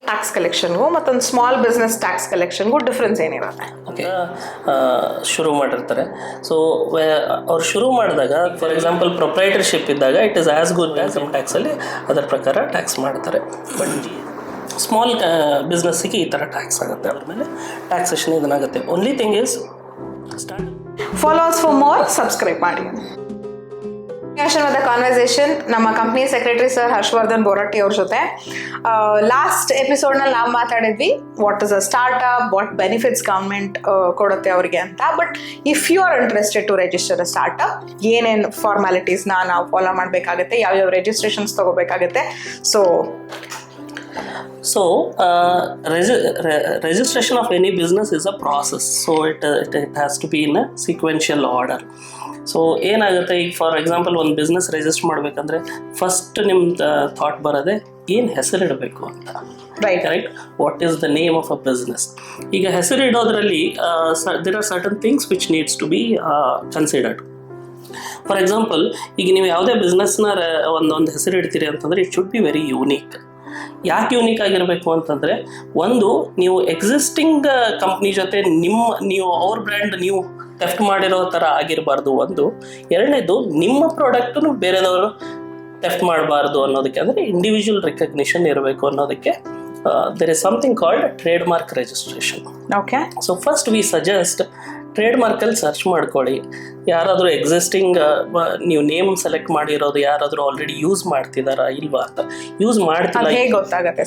Tax ಕಲೆಕ್ಷನ್ಗೂ ಮತ್ತೊಂದು small business tax ಕಲೆಕ್ಷನ್ಗೂ ಡಿಫ್ರೆನ್ಸ್ ಏನಿರುತ್ತೆ? ಓಕೆ, ಶುರು ಮಾಡಿರ್ತಾರೆ. ಸೊ ಅವ್ರು ಶುರು ಮಾಡಿದಾಗ ಫಾರ್ ಎಕ್ಸಾಂಪಲ್ ಪ್ರೊಪ್ರೈಟರ್ಶಿಪ್ ಇದ್ದಾಗ it is as good income ಟ್ಯಾಕ್ಸಲ್ಲಿ ಅದರ ಪ್ರಕಾರ ಟ್ಯಾಕ್ಸ್ ಮಾಡ್ತಾರೆ. ಬಟ್ ಸ್ಮಾಲ್ ಬಿಸ್ನೆಸ್ಸಿಗೆ ಈ ಥರ ಟ್ಯಾಕ್ಸ್ ಆಗುತ್ತೆ, ಅವ್ರ ಮೇಲೆ ಟ್ಯಾಕ್ಸೇಷನ್ ಇದನ್ನಾಗುತ್ತೆ. Only thing is start. Follow us for more, subscribe ಮಾಡಿ. ಕಾನ್ವರ್ಸೇಷನ್ ನಮ್ಮ company secretary sir Harshavardhan Boratti ಅವ್ರ ಜೊತೆ. ಲಾಸ್ಟ್ ಎಪಿಸೋಡ್ನಲ್ಲಿ ನಾವು ಮಾತಾಡಿದ್ವಿ what is a startup, what benefits government ಕೊಡುತ್ತೆ ಅವರಿಗೆ ಅಂತ. But if you are interested to register a startup, ಏನೇನು ಫಾರ್ಮ್ಯಾಲಿಟೀಸ್ನ ನಾವು ಫಾಲೋ ಮಾಡಬೇಕಾಗುತ್ತೆ, ಯಾವ್ಯಾವ ರಿಜಿಸ್ಟ್ರೇಷನ್ಸ್ ತಗೋಬೇಕಾಗುತ್ತೆ? So, registration of any business is a process. So, it has to be in a sequential order. So ಏನಾಗುತ್ತೆ, ಈಗ ಫಾರ್ ಎಕ್ಸಾಂಪಲ್ ಒಂದು business register ಮಾಡಬೇಕಂದ್ರೆ ಫಸ್ಟ್ ನಿಮ್ಮ ಥಾಟ್ ಬರೋದೆ ಏನು ಹೆಸರಿಡಬೇಕು ಅಂತ. Right, what is the name of a business. ಈಗ ಹೆಸರಿಡೋದ್ರಲ್ಲಿ there are certain things which needs to be considered. For example, ಈಗ ನೀವು ಯಾವುದೇ ಬಿಸ್ನೆಸ್ನ ಒಂದೊಂದು ಹೆಸರು ಇಡ್ತೀರಿ ಅಂತಂದರೆ it should be very unique. ಯಾಕೆ ಯೂನಿಕ್ ಆಗಿರಬೇಕು ಅಂತಂದರೆ, ಒಂದು, ನೀವು ಎಕ್ಸಿಸ್ಟಿಂಗ್ ಕಂಪ್ನಿ ಜೊತೆ ನೀವು ಅವ್ರ ಬ್ರ್ಯಾಂಡ್ ನೀವು ಟೆಫ್ಟ್ ಮಾಡಿರೋ ಥರ ಆಗಿರಬಾರ್ದು ಒಂದು. ಎರಡನೇದು, ನಿಮ್ಮ ಪ್ರಾಡಕ್ಟನ್ನು ಬೇರೆದವರು ಟೆಫ್ಟ್ ಮಾಡಬಾರ್ದು ಅನ್ನೋದಕ್ಕೆ, ಅಂದರೆ ಇಂಡಿವಿಜುವಲ್ ರಿಕಗ್ನಿಷನ್ ಇರಬೇಕು ಅನ್ನೋದಕ್ಕೆ there is something called trade mark registration. Okay, so first we suggest trade ಮಾರ್ಕಲ್ಲಿ ಸರ್ಚ್ ಮಾಡ್ಕೊಳ್ಳಿ. ಯಾರಾದರೂ ಎಕ್ಸಿಸ್ಟಿಂಗ್ ನೀವು ನೇಮ್ ಸೆಲೆಕ್ಟ್ ಮಾಡಿರೋದು ಯಾರಾದರೂ ಆಲ್ರೆಡಿ ಯೂಸ್ ಮಾಡ್ತಿದಾರಾ ಇಲ್ವಾ ಅಂತ. ಯೂಸ್ ಮಾಡ್ತಿಲ್ಲ ಹೇಗೆ ಗೊತ್ತಾಗುತ್ತೆ?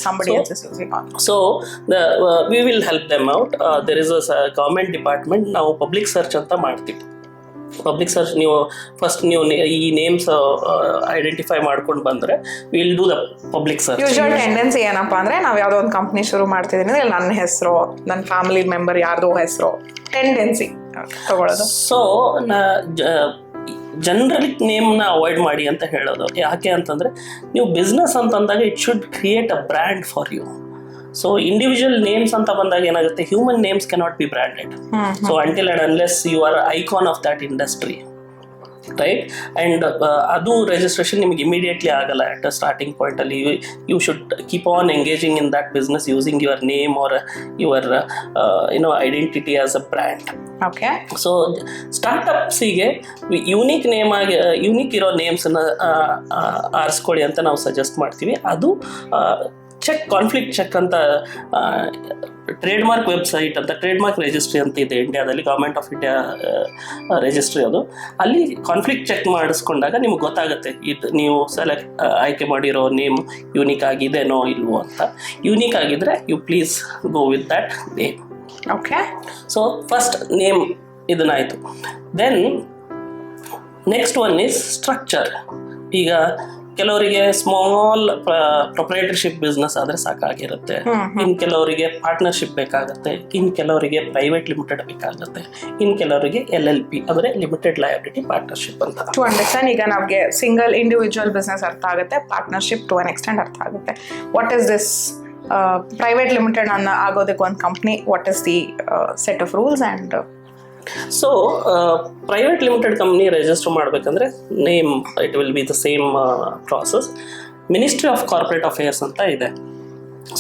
So we will help them out. There is a government department, ನಾವು ಪಬ್ಲಿಕ್ ಸರ್ಚ್ ಅಂತ ಮಾಡ್ತೀವಿ. ಪಬ್ಲಿಕ್ ಸರ್ಚ್ ನೀವು ಫಸ್ಟ್ ನೀವು ಈ ನೇಮ್ಸ್ ಐಡೆಂಟಿಫೈ ಮಾಡ್ಕೊಂಡು ಬಂದರೆ will do the public search. Usual tendency ಏನಪ್ಪ ಅಂದರೆ, ನಾವು ಯಾವುದೋ ಒಂದು ಕಂಪ್ನಿ ಶುರು ಮಾಡ್ತಿದ್ದೀನಿ ಅಂದರೆ ನನ್ನ ಹೆಸರು, ನನ್ನ ಫ್ಯಾಮಿಲಿ ಮೆಂಬರ್ ಯಾರ್ದೋ ಹೆಸರು ಟೆಂಡೆನ್ಸಿ ತಗೊಳ್ಳೋದು. ಸೊ ಜನರಲ್ ನೇಮ್ನ ಅವಾಯ್ಡ್ ಮಾಡಿ ಅಂತ ಹೇಳೋದು. ಯಾಕೆ ಅಂತಂದರೆ, ನೀವು ಬಿಸ್ನೆಸ್ ಅಂತಂದಾಗ it should create a brand for you. So individual names ಅಂತ ಬಂದಾಗ ಏನಾಗುತ್ತೆ, human names cannot be branded. So until and unless you are icon of that industry, right? And ಅದು ರಿಜಿಸ್ಟ್ರೇಷನ್ ನಿಮಗೆ ಇಮಿಡಿಯೇಟ್ಲಿ ಆಗಲ್ಲ. ಅಟ್ ಅ ಸ್ಟಾರ್ಟಿಂಗ್ ಪಾಯಿಂಟಲ್ಲಿ you should keep on engaging in that business using your name or your identity as a brand. Okay, so ಸ್ಟಾರ್ಟಪ್ಸಿಗೆ unique unique ಇರೋ ನೇಮ್ಸನ್ನು ಆರಿಸ್ಕೊಳ್ಳಿ ಅಂತ ನಾವು ಸಜೆಸ್ಟ್ ಮಾಡ್ತೀವಿ. ಅದು ಚೆಕ್, ಕಾನ್ಫ್ಲಿಕ್ಟ್ ಚೆಕ್ ಅಂತ ಟ್ರೇಡ್ ಮಾರ್ಕ್ ವೆಬ್ಸೈಟ್ ಅಂತ, ಟ್ರೇಡ್ ಮಾರ್ಕ್ ರಿಜಿಸ್ಟ್ರಿ ಅಂತ ಇದೆ ಇಂಡಿಯಾದಲ್ಲಿ, ಗೌರ್ಮೆಂಟ್ ಆಫ್ ಇಂಡಿಯಾ ರಿಜಿಸ್ಟ್ರಿ ಅದು. ಅಲ್ಲಿ ಕಾನ್ಫ್ಲಿಕ್ಟ್ ಚೆಕ್ ಮಾಡಿಸ್ಕೊಂಡಾಗ ನಿಮ್ಗೆ ಗೊತ್ತಾಗುತ್ತೆ ಇದು ನೀವು ಆಯ್ಕೆ ಮಾಡಿರೋ ನೇಮ್ ಯೂನಿಕ್ ಆಗಿದೆನೋ ಇಲ್ವೋ ಅಂತ. ಯೂನಿಕ್ ಆಗಿದ್ರೆ you please go with that name. Okay, so first name ಇದನ್ನಾಯಿತು. Then next one is structure. ಈಗ ಕೆಲವರಿಗೆ ಸ್ಮಾಲ್ ಪ್ರೊಪ್ರೈಟರ್ಶಿಪ್ ಬಿಸ್ನೆಸ್ ಆದರೆ ಸಾಕಾಗಿರುತ್ತೆ, ಇನ್ನು ಕೆಲವರಿಗೆ ಪಾರ್ಟ್ನರ್ಶಿಪ್ ಬೇಕಾಗುತ್ತೆ, ಇನ್ನು ಕೆಲವರಿಗೆ ಪ್ರೈವೇಟ್ ಲಿಮಿಟೆಡ್ ಬೇಕಾಗುತ್ತೆ, ಇನ್ನು ಕೆಲವರಿಗೆ LLP ಅಂದರೆ ಲಿಮಿಟೆಡ್ ಲಯಬಿಲಿಟಿ ಪಾರ್ಟ್ನರ್ಶಿಪ್ ಅಂತ. ಟು ಅಂಡರ್ಸ್ಟ್ಯಾಂಡ್, ಈಗ ನಮಗೆ ಸಿಂಗಲ್ ಇಂಡಿವಿಜುವಲ್ ಬಿಸ್ನೆಸ್ ಅರ್ಥ ಆಗುತ್ತೆ, ಪಾರ್ಟ್ನರ್ಶಿಪ್ ಟು ಅನ್ ಎಕ್ಸ್ಟೆಂಡ್ ಅರ್ಥ ಆಗುತ್ತೆ. What is this private limited ಆಗೋದಕ್ಕೆ ಒಂದು company, what is the set of rules and so private limited company register ಮಾಡಬೇಕಂದ್ರೆ name it will be the same process. Ministry of corporate affairs ಅಂತ ಇದೆ.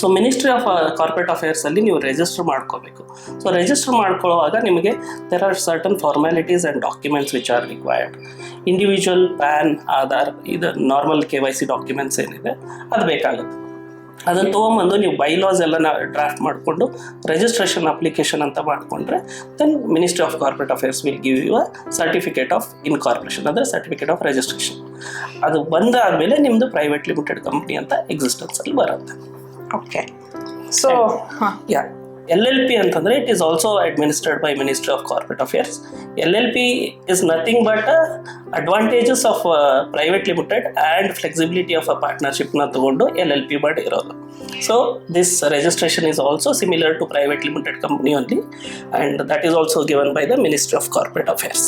So ministry of corporate ಅಫೇರ್ಸಲ್ಲಿ ನೀವು register ಮಾಡ್ಕೋಬೇಕು. So register ಮಾಡ್ಕೊಳ್ಳುವಾಗ ನಿಮಗೆ there are certain formalities and documents which are required. Individual PAN, Aadhaar, ಇದು normal KYC documents ಏನಿದೆ ಅದು ಬೇಕಾಗುತ್ತೆ. ಅದನ್ನು ತೊಗೊಂಬಂದು ನೀವು ಬೈಲಾಸ್ ಎಲ್ಲ ಡ್ರಾಫ್ಟ್ ಮಾಡಿಕೊಂಡು ರಿಜಿಸ್ಟ್ರೇಷನ್ ಅಪ್ಲಿಕೇಶನ್ ಅಂತ ಮಾಡಿಕೊಂಡ್ರೆ then ministry of corporate affairs will give you a certificate of incorporation, ಅಂದರೆ ಸರ್ಟಿಫಿಕೇಟ್ ಆಫ್ ರಿಜಿಸ್ಟ್ರೇಷನ್. ಅದು ಬಂದಾದಮೇಲೆ ನಿಮ್ಮದು ಪ್ರೈವೇಟ್ ಲಿಮಿಟೆಡ್ ಕಂಪ್ನಿ ಅಂತ ಎಕ್ಸಿಸ್ಟೆನ್ಸಲ್ಲಿ ಬರುತ್ತೆ. ಓಕೆ, ಸೊ ಯಾ LLP ಅಂತಂದರೆ it is also administrated by ministry of corporate affairs. LLP is nothing but advantages of private limited and flexibility of a ಪಾರ್ಟ್ನರ್ಶಿಪ್ನ ತಗೊಂಡು LLP ಮಾಡಿ ಇರೋದು. So this registration is also similar to private limited company only and that is also given by the ministry of corporate affairs.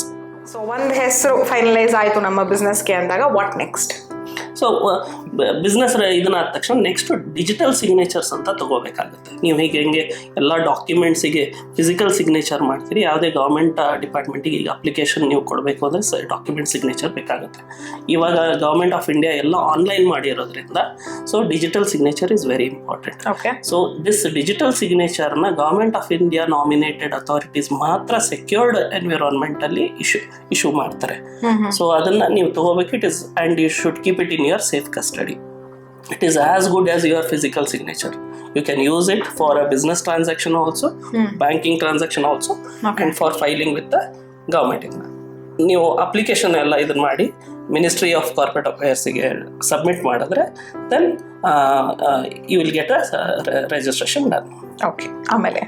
So ಒಂದು ಹೆಸರು finalise ಆಯಿತು ನಮ್ಮ ಬಿಸ್ನೆಸ್ಗೆ ಅಂದಾಗ what next? So business ಇದನ್ನ ಆದ ತಕ್ಷಣ ನೆಕ್ಸ್ಟ್ ಡಿಜಿಟಲ್ ಸಿಗ್ನೇಚರ್ಸ್ ಅಂತ ತಗೋಬೇಕಾಗುತ್ತೆ. ನೀವು ಹೀಗೆ ಹೆಂಗೆ ಎಲ್ಲ ಡಾಕ್ಯುಮೆಂಟ್ಸಿಗೆ ಫಿಸಿಕಲ್ ಸಿಗ್ನೇಚರ್ ಮಾಡ್ತೀರಿ, ಯಾವುದೇ ಗೌರ್ಮೆಂಟ್ ಡಿಪಾರ್ಟ್ಮೆಂಟಿಗೆ ಈಗ ಅಪ್ಲಿಕೇಶನ್ ನೀವು ಕೊಡಬೇಕು ಅಂದರೆ ಡಾಕ್ಯುಮೆಂಟ್ ಸಿಗ್ನೇಚರ್ ಬೇಕಾಗುತ್ತೆ. ಇವಾಗ ಗೌರ್ಮೆಂಟ್ ಆಫ್ ಇಂಡಿಯಾ ಎಲ್ಲ ಆನ್ಲೈನ್ ಮಾಡಿರೋದ್ರಿಂದ so digital signature is very important. So this digital ಸಿಗ್ನೇಚರ್ನ government of India nominated authorities ಮಾತ್ರ ಸೆಕ್ಯೂರ್ಡ್ ಎನ್ವಿರಾನ್ಮೆಂಟ್ ಅಲ್ಲಿ ಇಶ್ಯೂ ಮಾಡ್ತಾರೆ. ಸೊ ಅದನ್ನ ನೀವು ತಗೋಬೇಕು. It is and you should keep it in your safe custody. It is as good as your physical signature. You can use it for a business transaction also, banking transaction also, and for filing with the government. ನೀವು application ಎಲ್ಲ ಇದನ್ನ ಮಾಡಿ ministry of corporate ಅಫೇರ್ಸ್ಗೆ submit ಮಾಡಿದ್ರೆ then you will get a registration done. Okay, ಆಮೇಲೆ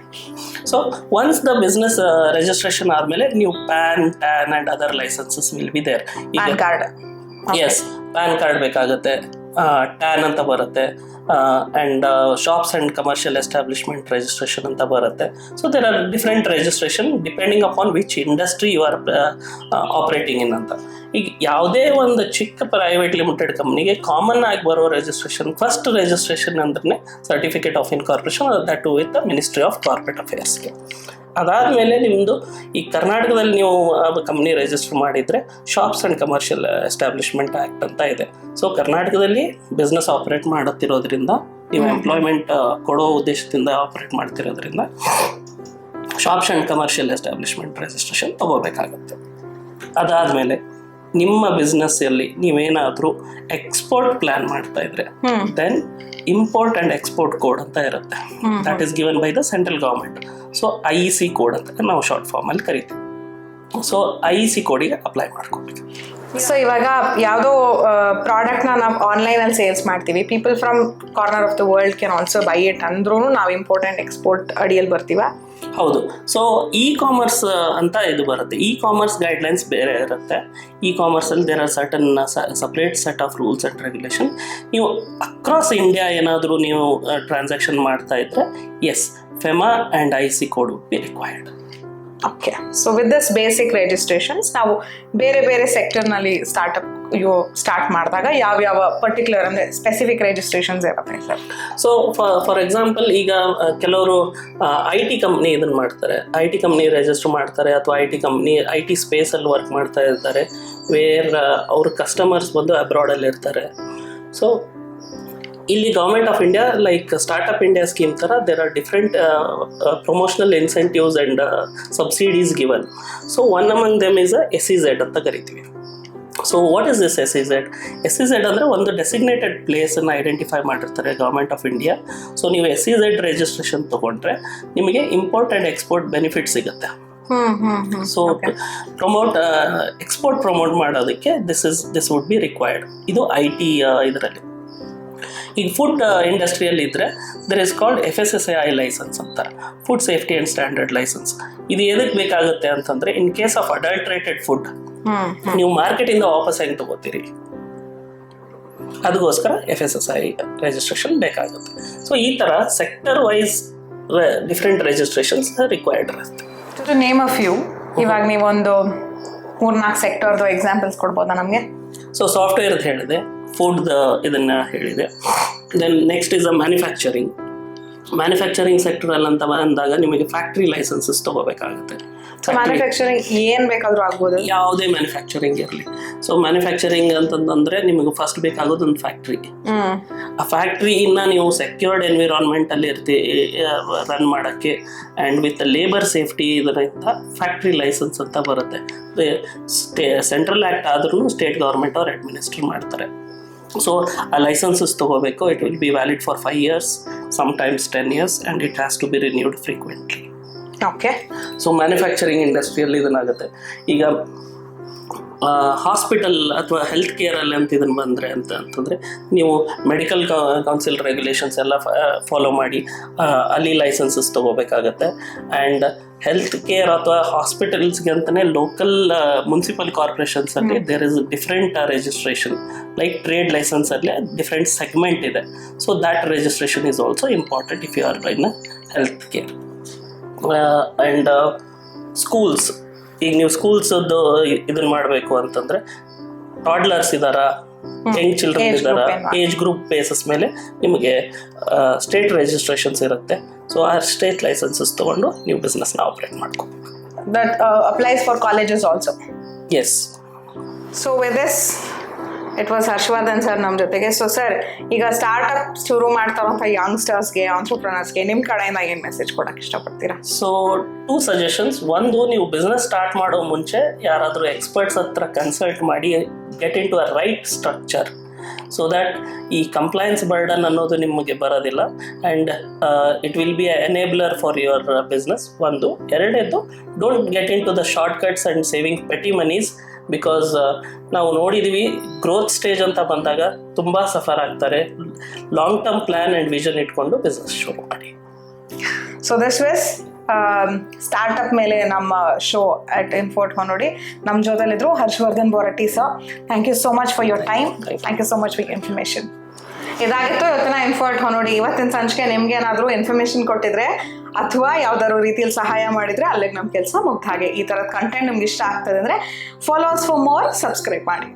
so once the business registration ಆದಮೇಲೆ ನೀವು PAN, TAN and other licences will be there. ಈಗ ಕಾರ್ಡ್, ಎಸ್, ಪ್ಯಾನ್ ಕಾರ್ಡ್ ಬೇಕಾಗುತ್ತೆ, ಟ್ಯಾನ್ ಅಂತ ಬರುತ್ತೆ, and shops and commercial establishment registration ಅಂತ ಬರುತ್ತೆ. So there are different registration depending upon which industry you are operating in ಅಂತ. ಈಗ ಯಾವುದೇ ಒಂದು ಚಿಕ್ಕ ಪ್ರೈವೇಟ್ ಲಿಮಿಟೆಡ್ ಕಂಪ್ನಿಗೆ ಕಾಮನ್ ಆಗಿ ಬರೋ ರಿಜಿಸ್ಟ್ರೇಷನ್, ಫಸ್ಟ್ ರಿಜಿಸ್ಟ್ರೇಷನ್ ಅಂದ್ರೆ certificate of incorporation, that too with the ministry of corporate ಅಫೇರ್ಸ್ಗೆ. ಅದಾದಮೇಲೆ ನಿಮ್ಮದು ಈ ಕರ್ನಾಟಕದಲ್ಲಿ ನೀವು ಕಂಪ್ನಿ ರಿಜಿಸ್ಟರ್ ಮಾಡಿದರೆ shops and commercial establishment act ಅಂತ ಇದೆ. ಸೊ ಕರ್ನಾಟಕದಲ್ಲಿ ಬಿಸ್ನೆಸ್ ಆಪರೇಟ್ ಮಾಡುತ್ತಿರೋದ್ರಿಂದ, ನೀವು ಎಂಪ್ಲಾಯ್ಮೆಂಟ್ ಕೊಡೋ ಉದ್ದೇಶದಿಂದ ಆಪರೇಟ್ ಮಾಡ್ತಿರೋದ್ರಿಂದ shops and commercial establishment registration ತಗೋಬೇಕಾಗುತ್ತೆ. ಅದಾದಮೇಲೆ ನಿಮ್ಮ ಬಿಸ್ನೆಸ್ಸಲ್ಲಿ ನೀವೇನಾದರೂ ಎಕ್ಸ್ಪೋರ್ಟ್ ಪ್ಲ್ಯಾನ್ ಮಾಡ್ತಾ ಇದ್ರೆ then import and export code ಅಂತ ಇರುತ್ತೆ. That is given by the central government. So IEC code ಅಂತ ನಾವು ಶಾರ್ಟ್ ಫಾರ್ಮಲ್ಲಿ ಕರಿತೀವಿ. ಸೊ IEC ಕೋಡಿಗೆ ಅಪ್ಲೈ ಮಾಡ್ಕೊಬೇಕು. ಸೊ ಇವಾಗ ಯಾವುದೋ ಪ್ರಾಡಕ್ಟ್ನ ನಾವು ಆನ್ಲೈನಲ್ಲಿ ಸೇಲ್ಸ್ ಮಾಡ್ತೀವಿ, people from corner of the world can also buy it ಅಂದ್ರೂ ನಾವು ಇಂಪೋರ್ಟ್ ಆ್ಯಂಡ್ ಎಕ್ಸ್ಪೋರ್ಟ್ ಅಡಿಯಲ್ಲಿ ಬರ್ತೀವ? ಹೌದು. ಸೊ ಕಾಮರ್ಸ್ ಅಂತ ಇದು ಬರುತ್ತೆ. ಕಾಮರ್ಸ್ ಗೈಡ್ಲೈನ್ಸ್ ಬೇರೆ ಇರುತ್ತೆ. ಕಾಮರ್ಸಲ್ಲಿ there are certain separate set of rules and regulation. ನೀವು ಅಕ್ರಾಸ್ ಇಂಡಿಯಾ ಏನಾದರೂ ನೀವು ಟ್ರಾನ್ಸಾಕ್ಷನ್ ಮಾಡ್ತಾ ಇದ್ರೆ yes, FEMA and IC code would be required. Okay, so with this basic registrations ನಾವು ಬೇರೆ ಬೇರೆ ಸೆಕ್ಟರ್ನಲ್ಲಿ ಸ್ಟಾರ್ಟ್ ಮಾಡಿದಾಗ ಯಾವ್ಯಾವ ಪರ್ಟಿಕ್ಯುಲರ್ ಅಂದರೆ ಸ್ಪೆಸಿಫಿಕ್ ರಿಜಿಸ್ಟ್ರೇಷನ್ಸ್ ಇರುತ್ತೆ ಸರ್? ಸೊ ಫಾರ್ ಎಕ್ಸಾಂಪಲ್ ಈಗ ಕೆಲವರು IT ಕಂಪ್ನಿ ಇದನ್ನು ಮಾಡ್ತಾರೆ, IT ಕಂಪ್ನಿ ರಿಜಿಸ್ಟರ್ ಮಾಡ್ತಾರೆ, ಅಥವಾ IT ಸ್ಪೇಸಲ್ಲಿ ವರ್ಕ್ ಮಾಡ್ತಾ ಇರ್ತಾರೆ, ವೇರ್ ಅವ್ರ ಕಸ್ಟಮರ್ಸ್ ಬಂದು ಅಬ್ರಾಡಲ್ಲಿ ಇರ್ತಾರೆ. ಸೊ ಇಲ್ಲಿ government of India like startup India scheme ಥರ there are different promotional incentives and subsidies given. So one among them is SEZ ಅಂತ ಕರಿತೀವಿ. So what is this SEZ ಅಂದರೆ ಒಂದು ಡೆಸಿಗ್ನೇಟೆಡ್ ಪ್ಲೇಸನ್ನು ಐಡೆಂಟಿಫೈ ಮಾಡಿರ್ತಾರೆ ಗೌರ್ಮೆಂಟ್ ಆಫ್ ಇಂಡಿಯಾ. ಸೊ ನೀವು SEZ registration ತೊಗೊಂಡ್ರೆ ನಿಮಗೆ ಇಂಪೋರ್ಟ್ ಆ್ಯಂಡ್ ಎಕ್ಸ್ಪೋರ್ಟ್ ಬೆನಿಫಿಟ್ ಸಿಗುತ್ತೆ. ಸೊ ಎಕ್ಸ್ಪೋರ್ಟ್ ಪ್ರಮೋಟ್ ಮಾಡೋದಕ್ಕೆ ದಿಸ್ ವುಡ್ ಬಿ ರಿಕ್ವೈರ್ಡ್. ಇದು IT ಇದರಲ್ಲಿ. ಈಗ ಫುಡ್ ಇಂಡಸ್ಟ್ರಿಯಲ್ಲಿ ಇದ್ದರೆ there is called FSSAI license ಅಂತ, food safety and standard license. ಇದು ಎದಕ್ಕೆ ಬೇಕಾಗುತ್ತೆ ಅಂತಂದರೆ in case of adulterated food ನೀವು ಮಾರ್ಕೆಟಿಂದ ವಾಪಸ್ ಹೆಂಗೆ ತಗೋತೀರಿ, ಅದಕ್ಕೋಸ್ಕರ FSSAI ರಿಜಿಸ್ಟ್ರೇಷನ್ ಬೇಕಾಗುತ್ತೆ. ಸೊ ಈ ಥರ sector wise different registrations required ಇರುತ್ತೆ. ಟು ನೇಮ್ ಅ ಫ್ಯೂ, ಇವಾಗ ನೀವೊಂದು 3-4 ಸೆಕ್ಟರ್ದು ಎಕ್ಸಾಂಪಲ್ಸ್ ಕೊಡ್ಬೋದಾ ನಮಗೆ? ಸೊ ಸಾಫ್ಟ್ವೇರ್ದು ಹೇಳಿದೆ, ಫುಡ್ ಇದನ್ನು ಹೇಳಿದೆ. ದೆನ್ ನೆಕ್ಸ್ಟ್ ಇಸ್ ಮ್ಯಾನುಫ್ಯಾಕ್ಚರಿಂಗ್ ಸೆಕ್ಟರಲ್ಲಿ ಅಂತ ಅಂದಾಗ ನಿಮಗೆ ಫ್ಯಾಕ್ಟ್ರಿ ಲೈಸೆನ್ಸಸ್ ತಗೋಬೇಕಾಗುತ್ತೆ. ಮ್ಯಾನುಫ್ಯಾಕ್ಚರಿಂಗ್ ಏನು ಬೇಕಾದರೂ ಆಗ್ಬೋದು, ಯಾವುದೇ ಮ್ಯಾನುಫ್ಯಾಕ್ಚರಿಂಗ್ ಇರಲಿ. ಸೊ ಮ್ಯಾನುಫ್ಯಾಕ್ಚರಿಂಗ್ ಅಂತಂದರೆ ನಿಮಗೆ ಫಸ್ಟ್ ಬೇಕಾಗೋದು ಒಂದು ಫ್ಯಾಕ್ಟ್ರಿ. ಆ ಫ್ಯಾಕ್ಟ್ರಿಯಿಂದ ನೀವು ಸೆಕ್ಯೂರ್ಡ್ ಎನ್ವಿರಾನ್ಮೆಂಟಲ್ಲಿ ರನ್ ಮಾಡೋಕ್ಕೆ ಆ್ಯಂಡ್ ವಿತ್ ಲೇಬರ್ ಸೇಫ್ಟಿ ಇದರಿಂದ ಫ್ಯಾಕ್ಟ್ರಿ ಲೈಸೆನ್ಸ್ ಅಂತ ಬರುತ್ತೆ. ಸೆಂಟ್ರಲ್ ಆ್ಯಕ್ಟ್ ಆದ್ರೂ ಸ್ಟೇಟ್ ಗೌರ್ಮೆಂಟ್ ಅವ್ರು ಅಡ್ಮಿನಿಸ್ಟ್ರೇಟ್ ಮಾಡ್ತಾರೆ. ಸೊ ಆ ಲೈಸೆನ್ಸಸ್ ತೊಗೋಬೇಕು. It will B valid for 5 years, sometimes 10 years, and it has to be renewed frequently. Okay. So manufacturing ಇಂಡಸ್ಟ್ರಿಯಲ್ಲಿ ಇದನ್ನಾಗುತ್ತೆ. ಈಗ ಹಾಸ್ಪಿಟಲ್ ಅಥವಾ ಹೆಲ್ತ್ ಕೇರಲ್ಲಿ ಅಂತ ಇದನ್ನು ಬಂದರೆ ಅಂತಂದರೆ ನೀವು ಮೆಡಿಕಲ್ ಕೌನ್ಸಿಲ್ ರೆಗ್ಯುಲೇಷನ್ಸ್ ಎಲ್ಲ ಫಾಲೋ ಮಾಡಿ ಅಲ್ಲಿ ಲೈಸೆನ್ಸಸ್ ತೊಗೋಬೇಕಾಗತ್ತೆ. ಆ್ಯಂಡ್ ಹೆಲ್ತ್ ಕೇರ್ ಅಥವಾ ಹಾಸ್ಪಿಟಲ್ಸ್ಗೆ ಅಂತಲೇ ಲೋಕಲ್ ಮುನ್ಸಿಪಲ್ ಕಾರ್ಪೊರೇಷನ್ಸಲ್ಲಿ there is different registration, like trade ಲೈಸೆನ್ಸಲ್ಲಿ ಡಿಫ್ರೆಂಟ್ ಸೆಗ್ಮೆಂಟ್ ಇದೆ. So that registration is also important if you are in health care. And schools, ಈಗ ನೀವು ಸ್ಕೂಲ್ಸದ್ದು ಇದನ್ನು ಮಾಡಬೇಕು ಅಂತಂದರೆ ಟಾಡ್ಲರ್ಸ್ ಇದ್ದಾರಾ, ಯಂಗ್ ಚಿಲ್ಡ್ರನ್ Age ಇದ್ದಾರಾ, group ಏಜ್ ಗ್ರೂಪ್ ಬೇಸಿಸ್ ಮೇಲೆ ನಿಮಗೆ ಸ್ಟೇಟ್ ರಿಜಿಸ್ಟ್ರೇಷನ್ಸ್ ಇರುತ್ತೆ. ಸೊ ಆ ಸ್ಟೇಟ್ ಲೈಸೆನ್ಸಸ್ ತೊಗೊಂಡು ನೀವು ಬಿಸ್ನೆಸ್ನ ಆಪ್ರೇಟ್ ಮಾಡ್ಕೊ. That applies for colleges also. Yes. So with this it was Harshavardhan sir ನಮ್ಮ ಜೊತೆಗೆ. ಸೊ ಸರ್, ಈಗ ಸ್ಟಾರ್ಟ್ಅಪ್ ಶುರು ಮಾಡ್ತಾರಂಥ ಯಂಗ್ಸ್ಟರ್ಸ್ಗೆ, ಆಂಟ್ರಪ್ರನರ್ಸ್ಗೆ ನಿಮ್ಮ ಕಡೆಯಿಂದ ಏನು ಮೆಸೇಜ್ ಕೊಡೋಕೆ ಇಷ್ಟಪಡ್ತೀರಾ? So 2 suggestions. ಒಂದು, ನೀವು ಬಿಸ್ನೆಸ್ ಸ್ಟಾರ್ಟ್ ಮಾಡೋ ಮುಂಚೆ ಯಾರಾದರೂ ಎಕ್ಸ್ಪರ್ಟ್ಸ್ ಹತ್ರ ಕನ್ಸಲ್ಟ್ ಮಾಡಿ get into a right structure, so that ಈ ಕಂಪ್ಲೈನ್ಸ್ ಬರ್ಡನ್ ಅನ್ನೋದು ನಿಮಗೆ ಬರೋದಿಲ್ಲ and it will be a enabler for your business. ಒಂದು. ಎರಡನೇದು, don't get into the shortcuts and saving petty monies. Because ನಾವು ನೋಡಿದ್ವಿ, growth stage ಅಂತ ಬಂದಾಗ ತುಂಬ ಸಫರ್ ಆಗ್ತಾರೆ. Long term plan and vision ಇಟ್ಕೊಂಡು ಬಿಸ್ನೆಸ್ ಶುರು ಮಾಡಿ. ಸೊ ದಿಸ್ ವಾಸ್ ಸ್ಟಾರ್ಟ್ಅಪ್ ಮೇಲೆ ನಮ್ಮ ಶೋ ಅಟ್ ಇನ್ಫೋಟ್ ಹೊನ್ನೋಡಿ. ನಮ್ಮ ಜೊತೆಲಿದ್ರು Harshavardhan Boratti sir. Thank you so much for your time. Thank you so much for information. ಇದಾಗಿತ್ತು ಇವತ್ತಿನ ಇನ್ಫೋಟ್ ಹೊನ್ನೋಡಿ. ಇವತ್ತಿನ ಸಂಚಿಕೆ ನಿಮ್ಗೆ ಏನಾದರೂ ಇನ್ಫಾರ್ಮೇಷನ್ ಕೊಟ್ಟಿದ್ರೆ ಅಥವಾ ಯಾವ್ದಾದ್ರು ರೀತಿಯಲ್ಲಿ ಸಹಾಯ ಮಾಡಿದ್ರೆ ಅಲ್ಲಿಗೆ ನಮ್ಮ ಕೆಲಸ ಮುಗ್ದ ಹಾಗೆ. ಈ ಥರದ ಕಂಟೆಂಟ್ ನಿಮ್ಗೆ ಇಷ್ಟ ಆಗ್ತದೆ ಅಂದರೆ ಫಾಲೋಸ್ ಫಾರ್ ಮೋರ್, ಸಬ್ಸ್ಕ್ರೈಬ್ ಮಾಡಿ.